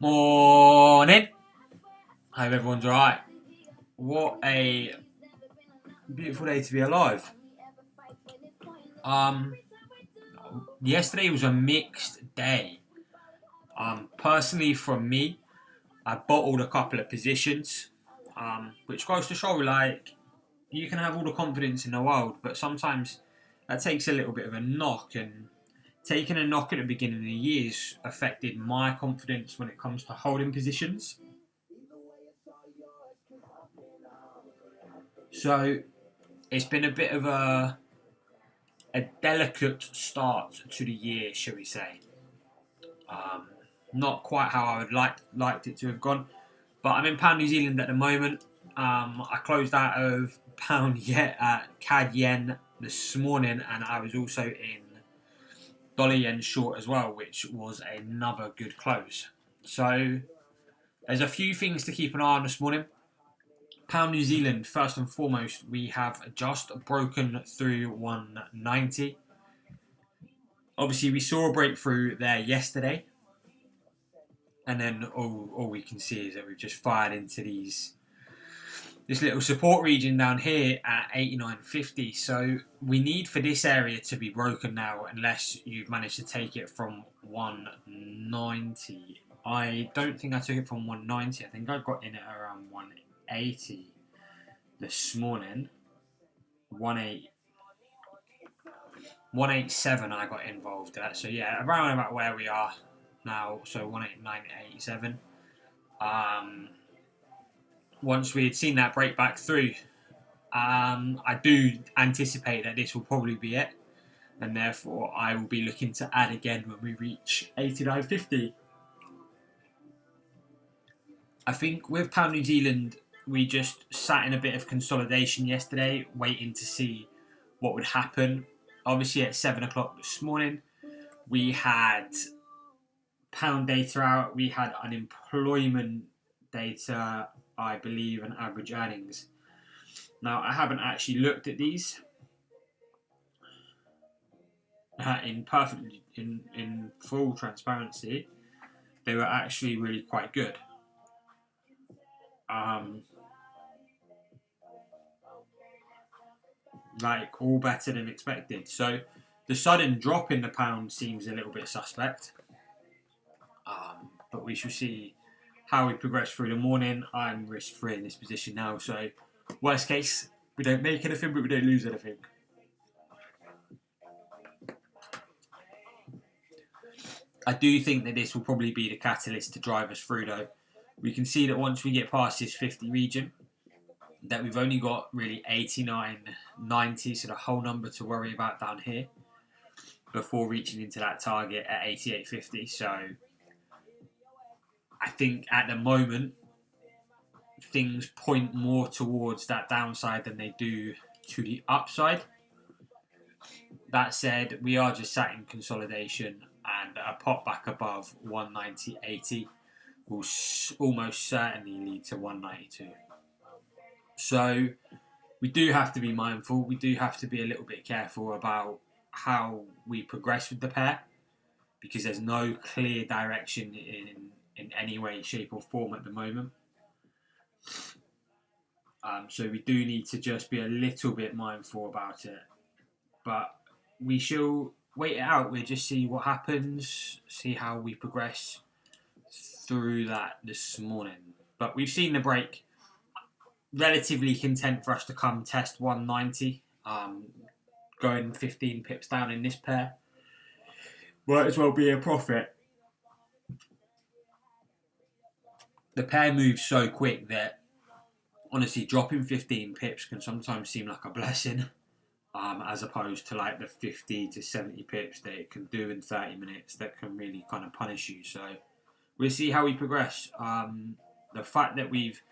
Morning. Hope everyone's alright. What a beautiful day to be alive. Yesterday was a mixed day. Personally, from me, I bottled a couple of positions, which goes to show, like, you can have all the confidence in the world, but sometimes that takes a little bit of a knock, and taking a knock at the beginning of the year has affected my confidence when it comes to holding positions. So it's been a bit of a delicate start to the year, shall we say. Not quite how I would liked it to have gone, but I'm in pound New Zealand at the moment. I closed out of pound CAD yen this morning, and I was also in dollar yen short as well, which was another good close. So there's a few things to keep an eye on this morning. Pound New Zealand, first and foremost, we have just broken through 190. Obviously, we saw a breakthrough there yesterday, and then all we can see is that we've just fired into this little support region down here at 89.50. So we need for this area to be broken now, unless you've managed to take it from 190. I don't think I took it from 190. I think I got in at around 180 this morning. 187 I got involved at. So yeah, around about where we are now. So 189.87. Once we had seen that break back through, I do anticipate that this will probably be it, and therefore I will be looking to add again when we reach 89.50. I think with pound New Zealand, we just sat in a bit of consolidation yesterday, waiting to see what would happen. Obviously, at 7 o'clock this morning, we had pound data out, we had unemployment data, I believe, and average earnings. Now, I haven't actually looked at these in full transparency. They were actually really quite good. Like, all better than expected. So the sudden drop in the pound seems a little bit suspect. But we shall see how we progress through the morning. I'm risk-free in this position now, so worst case, we don't make anything, but we don't lose anything. I do think that this will probably be the catalyst to drive us through, though. We can see that once we get past this 50 region, that we've only got really 89.90, so the whole number to worry about down here, before reaching into that target at 88.50. So I think at the moment, things point more towards that downside than they do to the upside. That said, we are just sat in consolidation, and a pop back above 190.80 will almost certainly lead to 192. So we do have to be mindful. We do have to be a little bit careful about how we progress with the pair, because there's no clear direction in any way, shape or form at the moment. So we do need to just be a little bit mindful about it. But we shall wait it out. We'll just see what happens, see how we progress through that this morning. But we've seen the break. Relatively content for us to come test 190. Going 15 pips down in this pair might as well be a profit. The pair moves so quick that honestly, dropping 15 pips can sometimes seem like a blessing, as opposed to like the 50 to 70 pips that it can do in 30 minutes that can really kind of punish you. So we'll see how we progress. The fact that we've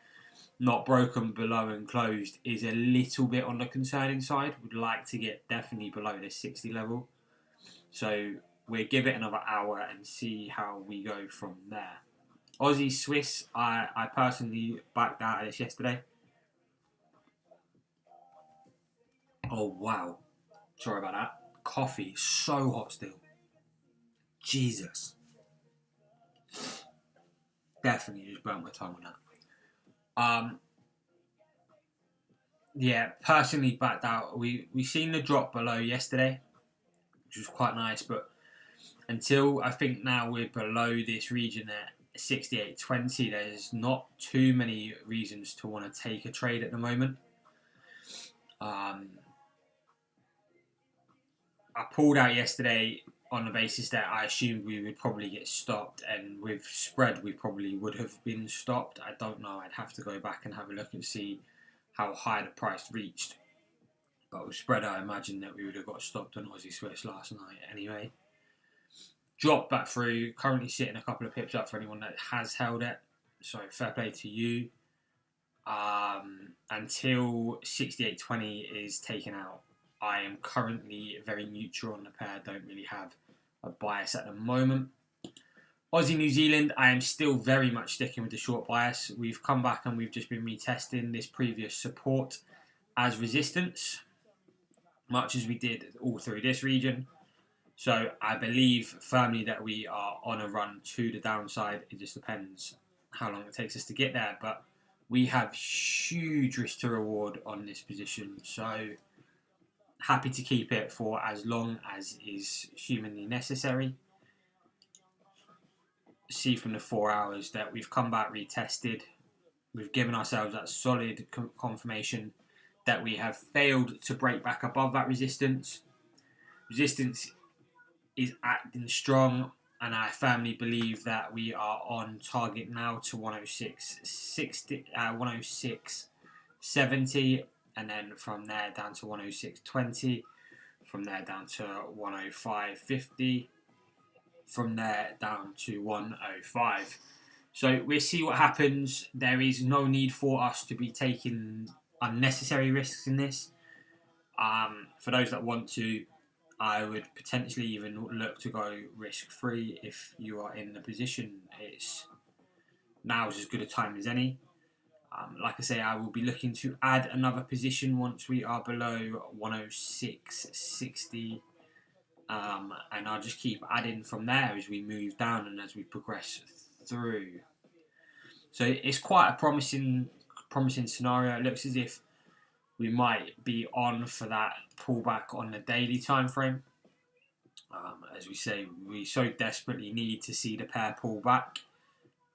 not broken below and closed is a little bit on the concerning side. Would like to get definitely below this 60 level. So we'll give it another hour and see how we go from there. Aussie Swiss, I personally backed out of this yesterday. Oh wow, sorry about that. Coffee is so hot still. Jesus, definitely just burnt my tongue on that. Yeah, personally backed out. We seen the drop below yesterday, which was quite nice, but until I think now we're below this region at 68.20, there's not too many reasons to want to take a trade at the moment. I pulled out yesterday on the basis that I assumed we would probably get stopped, and with spread we probably would have been stopped. I don't know, I'd have to go back and have a look and see how high the price reached. But with spread I imagine that we would have got stopped on Aussie Swiss last night anyway. Dropped back through, currently sitting a couple of pips up for anyone that has held it. So fair play to you. Until 68.20 is taken out, I am currently very neutral on the pair. Don't really have a bias at the moment. Aussie New Zealand, I am still very much sticking with the short bias. We've come back and we've just been retesting this previous support as resistance, much as we did all through this region. So I believe firmly that we are on a run to the downside. It just depends how long it takes us to get there. But we have huge risk to reward on this position. So happy to keep it for as long as is humanly necessary. See from the 4 hours that we've come back retested. We've given ourselves that solid confirmation that we have failed to break back above that resistance. Resistance is acting strong, and I firmly believe that we are on target now to 106.60, 106.70, and then from there down to 106.20, from there down to 105.50, from there down to 105. So we'll see what happens. There is no need for us to be taking unnecessary risks in this. For those that want to, I would potentially even look to go risk-free if you are in the position. Now is as good a time as any. Like I say, I will be looking to add another position once we are below 106.60. And I'll just keep adding from there as we move down and as we progress through. So it's quite a promising scenario. It looks as if we might be on for that pullback on the daily time frame. As we say, we so desperately need to see the pair pull back,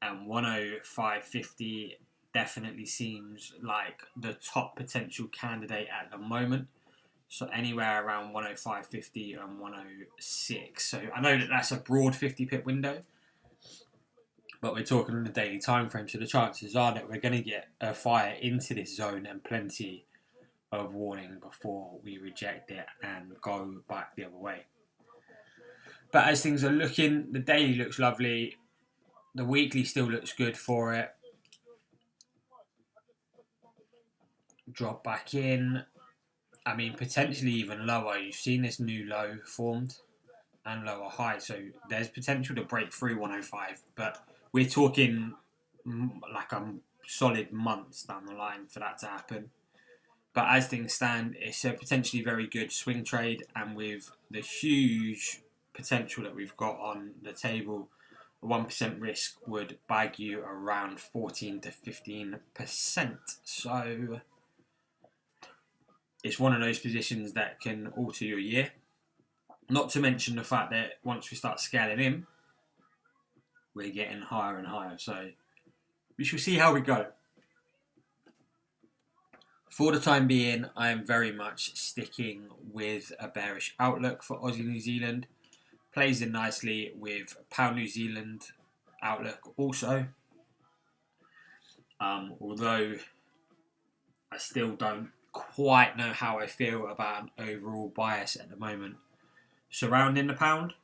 and 105.50 definitely seems like the top potential candidate at the moment. So anywhere around 105.50 and 106. So I know that that's a broad 50 pip window, but we're talking on the daily time frame. So the chances are that we're going to get a fire into this zone and plenty of warning before we reject it and go back the other way. But as things are looking, the daily looks lovely. The weekly still looks good for it. Drop back in. I mean, potentially even lower. You've seen this new low formed and lower high. So there's potential to break through 105. But we're talking like a solid months down the line for that to happen. But as things stand, it's a potentially very good swing trade. And with the huge potential that we've got on the table, a 1% risk would bag you around 14 to 15%. So it's one of those positions that can alter your year. Not to mention the fact that once we start scaling in, we're getting higher and higher. So we shall see how we go. For the time being, I am very much sticking with a bearish outlook for Aussie New Zealand. Plays in nicely with Pound New Zealand outlook also. Although I still don't quite know how I feel about an overall bias at the moment surrounding the pound.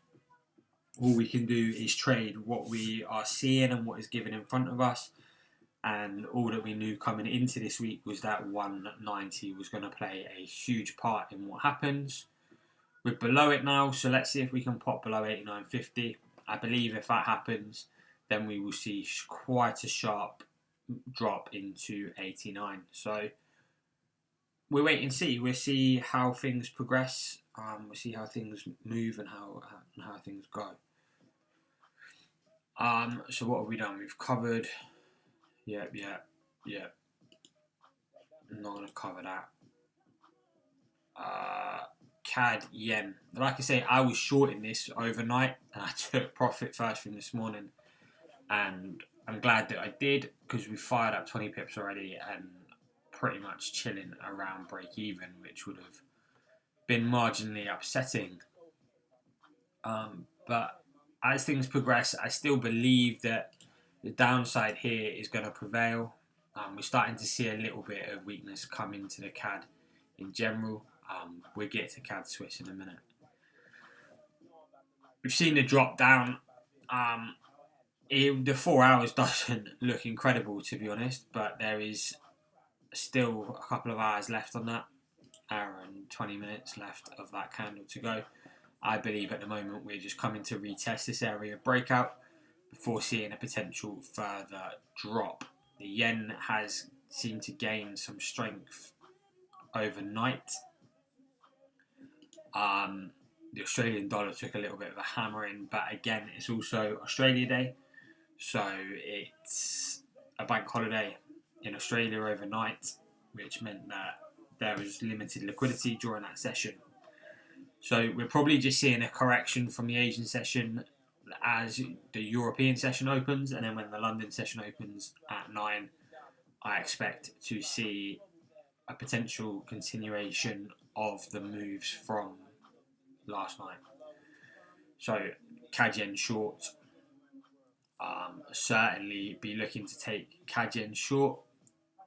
All we can do is trade what we are seeing and what is given in front of us. And all that we knew coming into this week was that 190 was going to play a huge part in what happens. We're below it now, so let's see if we can pop below 89.50. I believe if that happens, then we will see quite a sharp drop into 89. So we'll wait and see. We'll see how things progress. We'll see how things move and how things go. So what have we done? We've covered. Yep. I'm not going to cover that. CAD yen. Like I say, I was shorting this overnight and I took profit first thing this morning, and I'm glad that I did because we fired up 20 pips already and pretty much chilling around break even, which would have been marginally upsetting. But as things progress, I still believe that the downside here is going to prevail. We're starting to see a little bit of weakness come into the CAD in general. We'll get to CAD Swiss in a minute. We've seen the drop down. The 4 hours doesn't look incredible, to be honest, but there is still a couple of hours left on that. Hour and 20 minutes left of that candle to go. I believe at the moment we're just coming to retest this area of breakout before seeing a potential further drop. The yen has seemed to gain some strength overnight. The Australian dollar took a little bit of a hammering, but again, it's also Australia Day, so it's a bank holiday in Australia overnight, which meant that there was limited liquidity during that session. So we're probably just seeing a correction from the Asian session as the European session opens, and then when the London session opens at 9, I expect to see a potential continuation of the moves from last night. So CAD yen short, certainly be looking to take CAD yen short.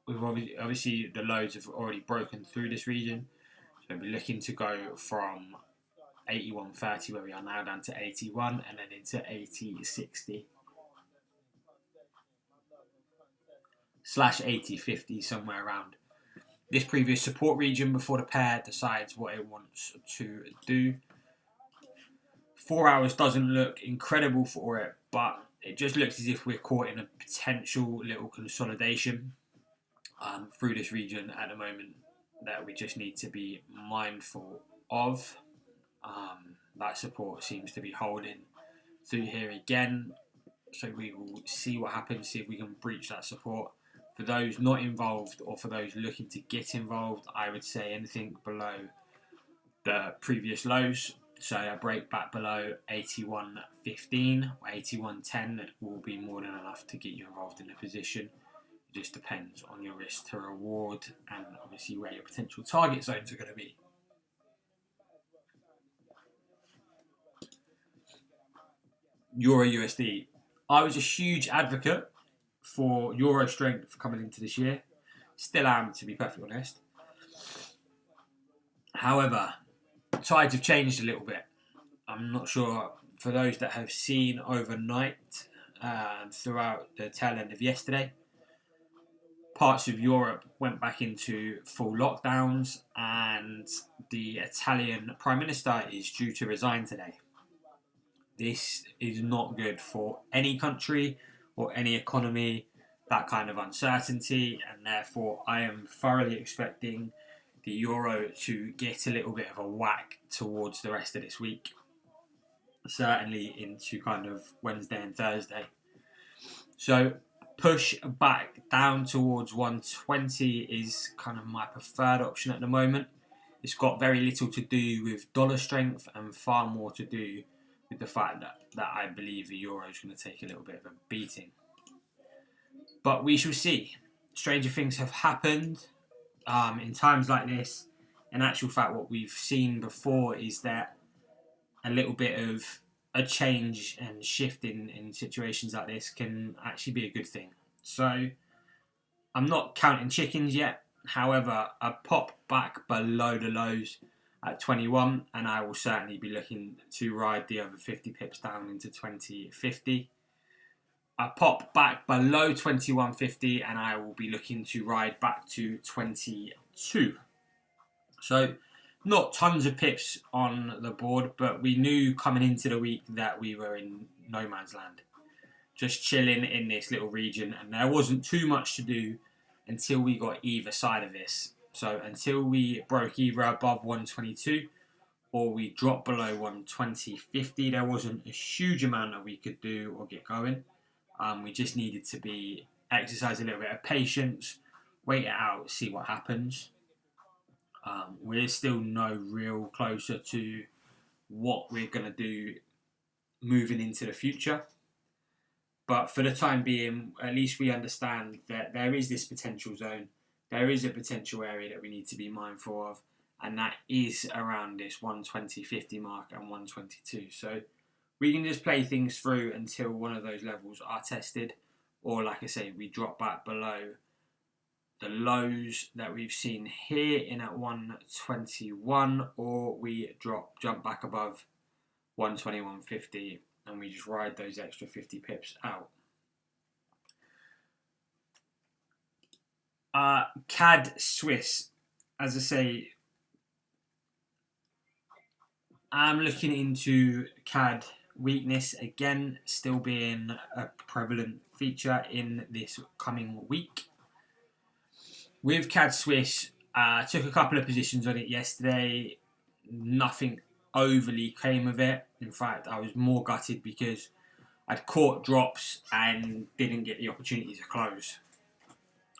We've obviously the lows have already broken through this region, so we'll be looking to go from 81.30 where we are now down to 81 and then into 80.60 / 80.50, somewhere around this previous support region before the pair decides what it wants to do. 4 hours doesn't look incredible for it, but it just looks as if we're caught in a potential little consolidation through this region at the moment that we just need to be mindful of. That support seems to be holding through here again, so we will see what happens, see if we can breach that support. For those not involved or for those looking to get involved, I would say anything below the previous lows, so a break back below 81.15 or 81.10 will be more than enough to get you involved in a position. It just depends on your risk to reward and obviously where your potential target zones are going to be. Euro USD. I was a huge advocate for Euro strength coming into this year. Still am, to be perfectly honest. However, tides have changed a little bit. I'm not sure for those that have seen overnight throughout the tail end of yesterday. Parts of Europe went back into full lockdowns, and the Italian Prime Minister is due to resign today. This is not good for any country or any economy, that kind of uncertainty, and therefore I am thoroughly expecting the euro to get a little bit of a whack towards the rest of this week, certainly into kind of Wednesday and Thursday. So push back down towards 120 is kind of my preferred option at the moment. It's got very little to do with dollar strength and far more to do with the fact that I believe the euro is going to take a little bit of a beating. But we shall see. Stranger things have happened in times like this. In actual fact, what we've seen before is that a little bit of a change and shift in situations like this can actually be a good thing. So I'm not counting chickens yet. However, a pop back below the lows at 21, and I will certainly be looking to ride the other 50 pips down into 2050. A pop back below 2150, and I will be looking to ride back to 22. So, not tons of pips on the board, but we knew coming into the week that we were in no man's land, just chilling in this little region, and there wasn't too much to do until we got either side of this. So until we broke either above 122 or we dropped below 120.50, there wasn't a huge amount that we could do or get going. We just needed to exercise a little bit of patience, wait it out, see what happens. We're still no real closer to what we're going to do moving into the future. But for the time being, at least we understand that there is this potential zone. There is a potential area that we need to be mindful of, and that is around this 120.50 mark and 122. So we can just play things through until one of those levels are tested, or like I say, we drop back below the lows that we've seen here in at 121, or we jump back above 121.50 and we just ride those extra 50 pips out. CAD Swiss, as I say, I'm looking into CAD weakness again, still being a prevalent feature in this coming week. With CAD Swiss, took a couple of positions on it yesterday. Nothing overly came of it. In fact, I was more gutted because I'd caught drops and didn't get the opportunity to close.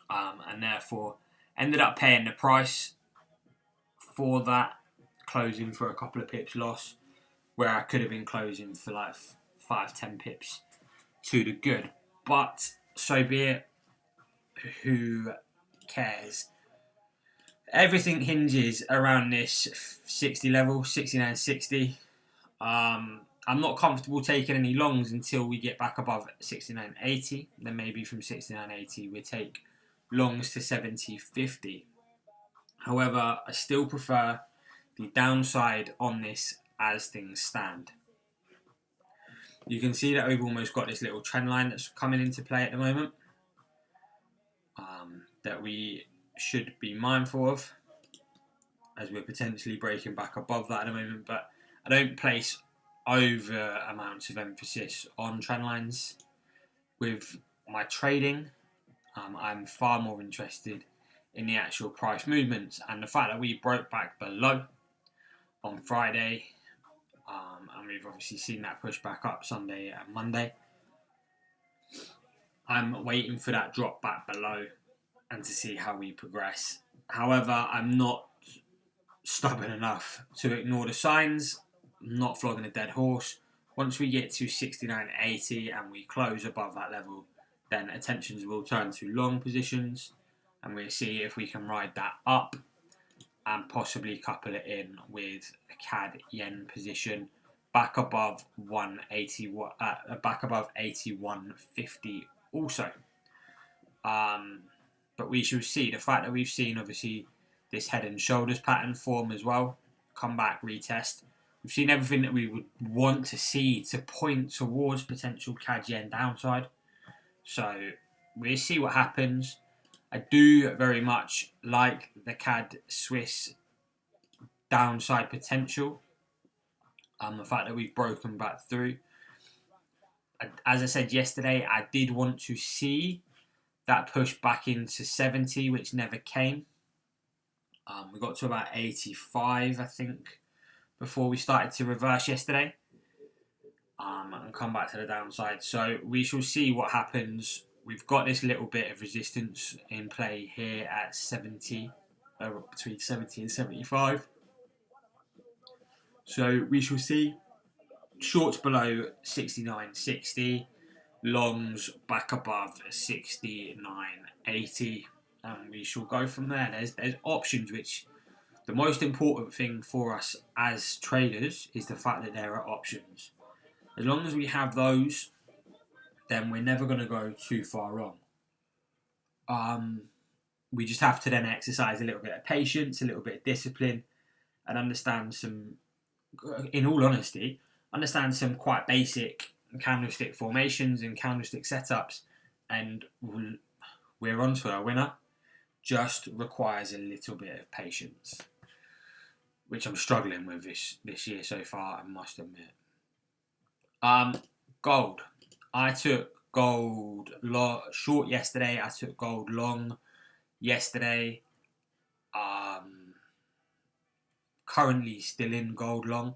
And therefore ended up paying the price for that, closing for a couple of pips loss, where I could have been closing for like 5-10 pips to the good. But so be it. Who cares? Everything hinges around this 60 level, 69.60. I'm not comfortable taking any longs until we get back above 69.80. Then maybe from 69.80 we take longs to 70.50. However, I still prefer the downside on this as things stand. You can see that we've almost got this little trend line that's coming into play at the moment, that we should be mindful of, as we're potentially breaking back above that at the moment. But I don't place over amounts of emphasis on trend lines with my trading. I'm far more interested in the actual price movements, and the fact that we broke back below on Friday, and we've obviously seen that push back up Sunday and Monday. I'm waiting for that drop back below and to see how we progress. However, I'm not stubborn enough to ignore the signs. I'm not flogging a dead horse. Once we get to 69.80 and we close above that level, then attentions will turn to long positions, and we'll see if we can ride that up and possibly couple it in with a CAD yen position back above 180, back above 81.50 also. But we shall see. The fact that we've seen obviously this head and shoulders pattern form as well, come back, retest. We've seen everything that we would want to see to point towards potential CAD yen downside. So we'll see what happens. I do very much like the CAD Swiss downside potential. The fact that we've broken back through. As I said yesterday, I did want to see that push back into 70, which never came. We got to about 85, I think, before we started to reverse yesterday. And come back to the downside. So we shall see what happens. We've got this little bit of resistance in play here at 70, between 70 and 75. So we shall see. Shorts below 69.60, longs back above 69.80, and we shall go from there. There's options, which the most important thing for us as traders is the fact that there are options. As long as we have those, then we're never going to go too far wrong. we just have to then exercise a little bit of patience, a little bit of discipline, and understand some, in all honesty, understand some quite basic candlestick formations and candlestick setups, and we're on to our winner. Just requires a little bit of patience, which I'm struggling with this year so far, I must admit. Gold. I took gold short yesterday. I took gold long yesterday. Currently still in gold long.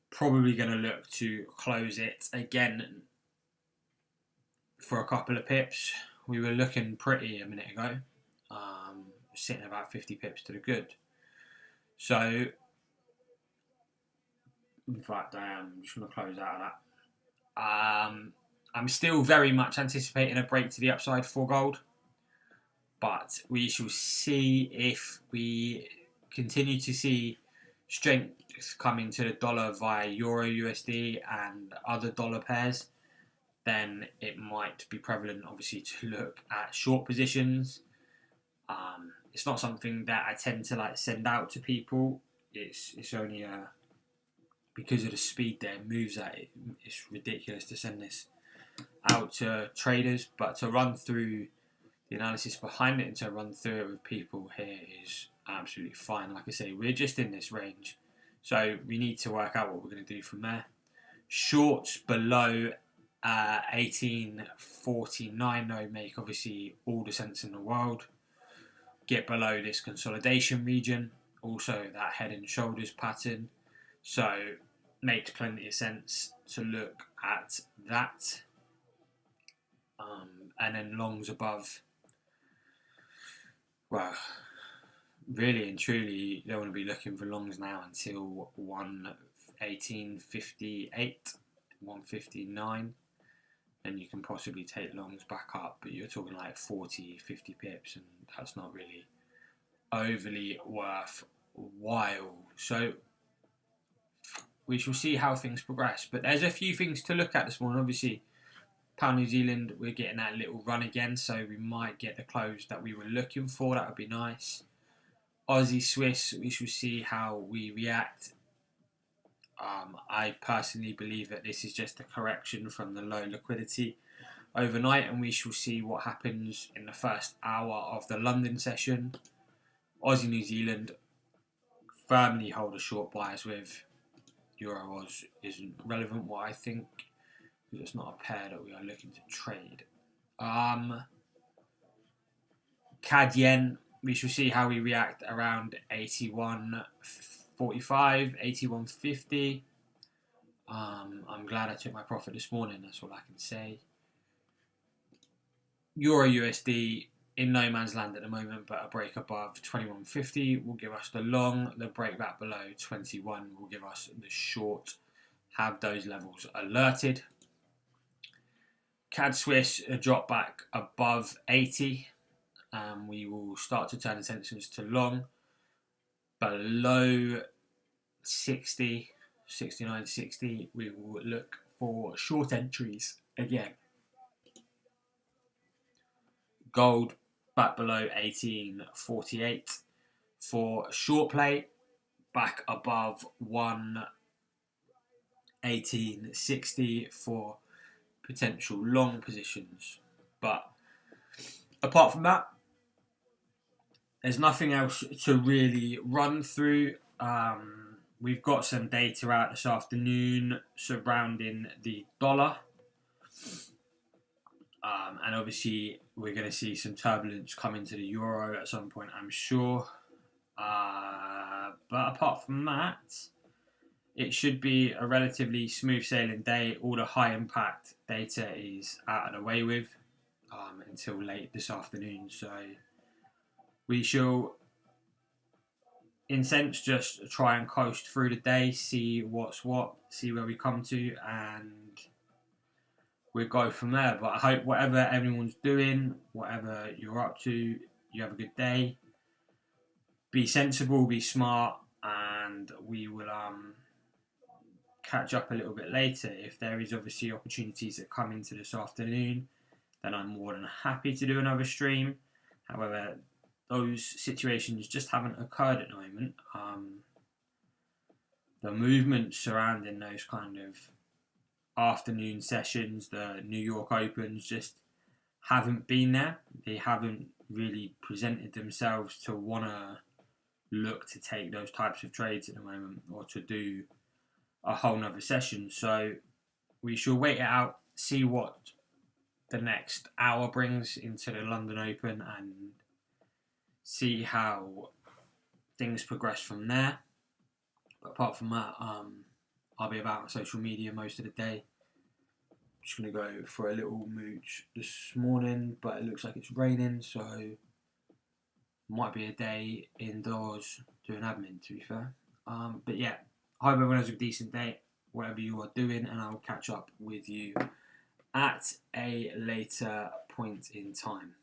Probably going to look to close it again for a couple of pips. We were looking pretty a minute ago, sitting about 50 pips to the good. So, in fact, I am just going to close out of that. I'm still very much anticipating a break to the upside for gold, but we shall see if we continue to see strength coming to the dollar via Euro USD and other dollar pairs. Then it might be prevalent, obviously, to look at short positions. It's not something that I tend to send out to people. It's only because of the speed that it moves at. It's ridiculous to send this out to traders, but to run through the analysis behind it and to run through it with people here is absolutely fine. Like I say, we're just in this range, so we need to work out what we're going to do from there. Shorts below 1849 though make obviously all the sense in the world. Get below this consolidation region, also that head and shoulders pattern, so makes plenty of sense to look at that. And then longs above, well, really and truly you don't want to be looking for longs now until 1858, 159. Then you can possibly take longs back up, but you're talking like 40, 50 pips, and that's not really overly worthwhile. So we shall see how things progress. But there's a few things to look at this morning. Obviously, Pound New Zealand, we're getting that little run again, so we might get the close that we were looking for. That would be nice. Aussie Swiss, we shall see how we react. I personally believe that this is just a correction from the low liquidity overnight, and we shall see what happens in the first hour of the London session. Aussie New Zealand, firmly hold a short bias with. Euro Oz isn't relevant, what I think, because it's not a pair that we are looking to trade. CAD Yen, we shall see how we react around 81.45, 81.50. I'm glad I took my profit this morning, that's all I can say. Euro USD in no man's land at the moment, but a break above 21.50 will give us the long. The break back below 21 will give us the short. Have those levels alerted. CAD Swiss a drop back above 80. We will start to turn attentions to long. Below 60, 69, 60, we will look for short entries again. Gold back below 1848 for short play, back above 11860 for potential long positions. But apart from that, there's nothing else to really run through. We've got some data out this afternoon surrounding the dollar. And obviously, we're going to see some turbulence come into the euro at some point, I'm sure. But apart from that, it should be a relatively smooth sailing day. All the high impact data is out of the way with until late this afternoon. So we shall, in sense, just try and coast through the day, see what's what, see where we come to, and we'll go from there. But I hope whatever everyone's doing, whatever you're up to, you have a good day. Be sensible, be smart, and we will catch up a little bit later. If there is obviously opportunities that come into this afternoon, then I'm more than happy to do another stream. However, those situations just haven't occurred at the moment. The movement surrounding those kind of afternoon sessions, the New York Opens, just haven't been there. They haven't really presented themselves to want to look to take those types of trades at the moment, or to do a whole nother session. So we shall wait it out, see what the next hour brings into the London Open, and see how things progress from there. But apart from that, I'll be about on social media most of the day. Just going to go for a little mooch this morning, but it looks like it's raining, so might be a day indoors doing admin, to be fair. But yeah, I hope everyone has a decent day, whatever you are doing, and I'll catch up with you at a later point in time.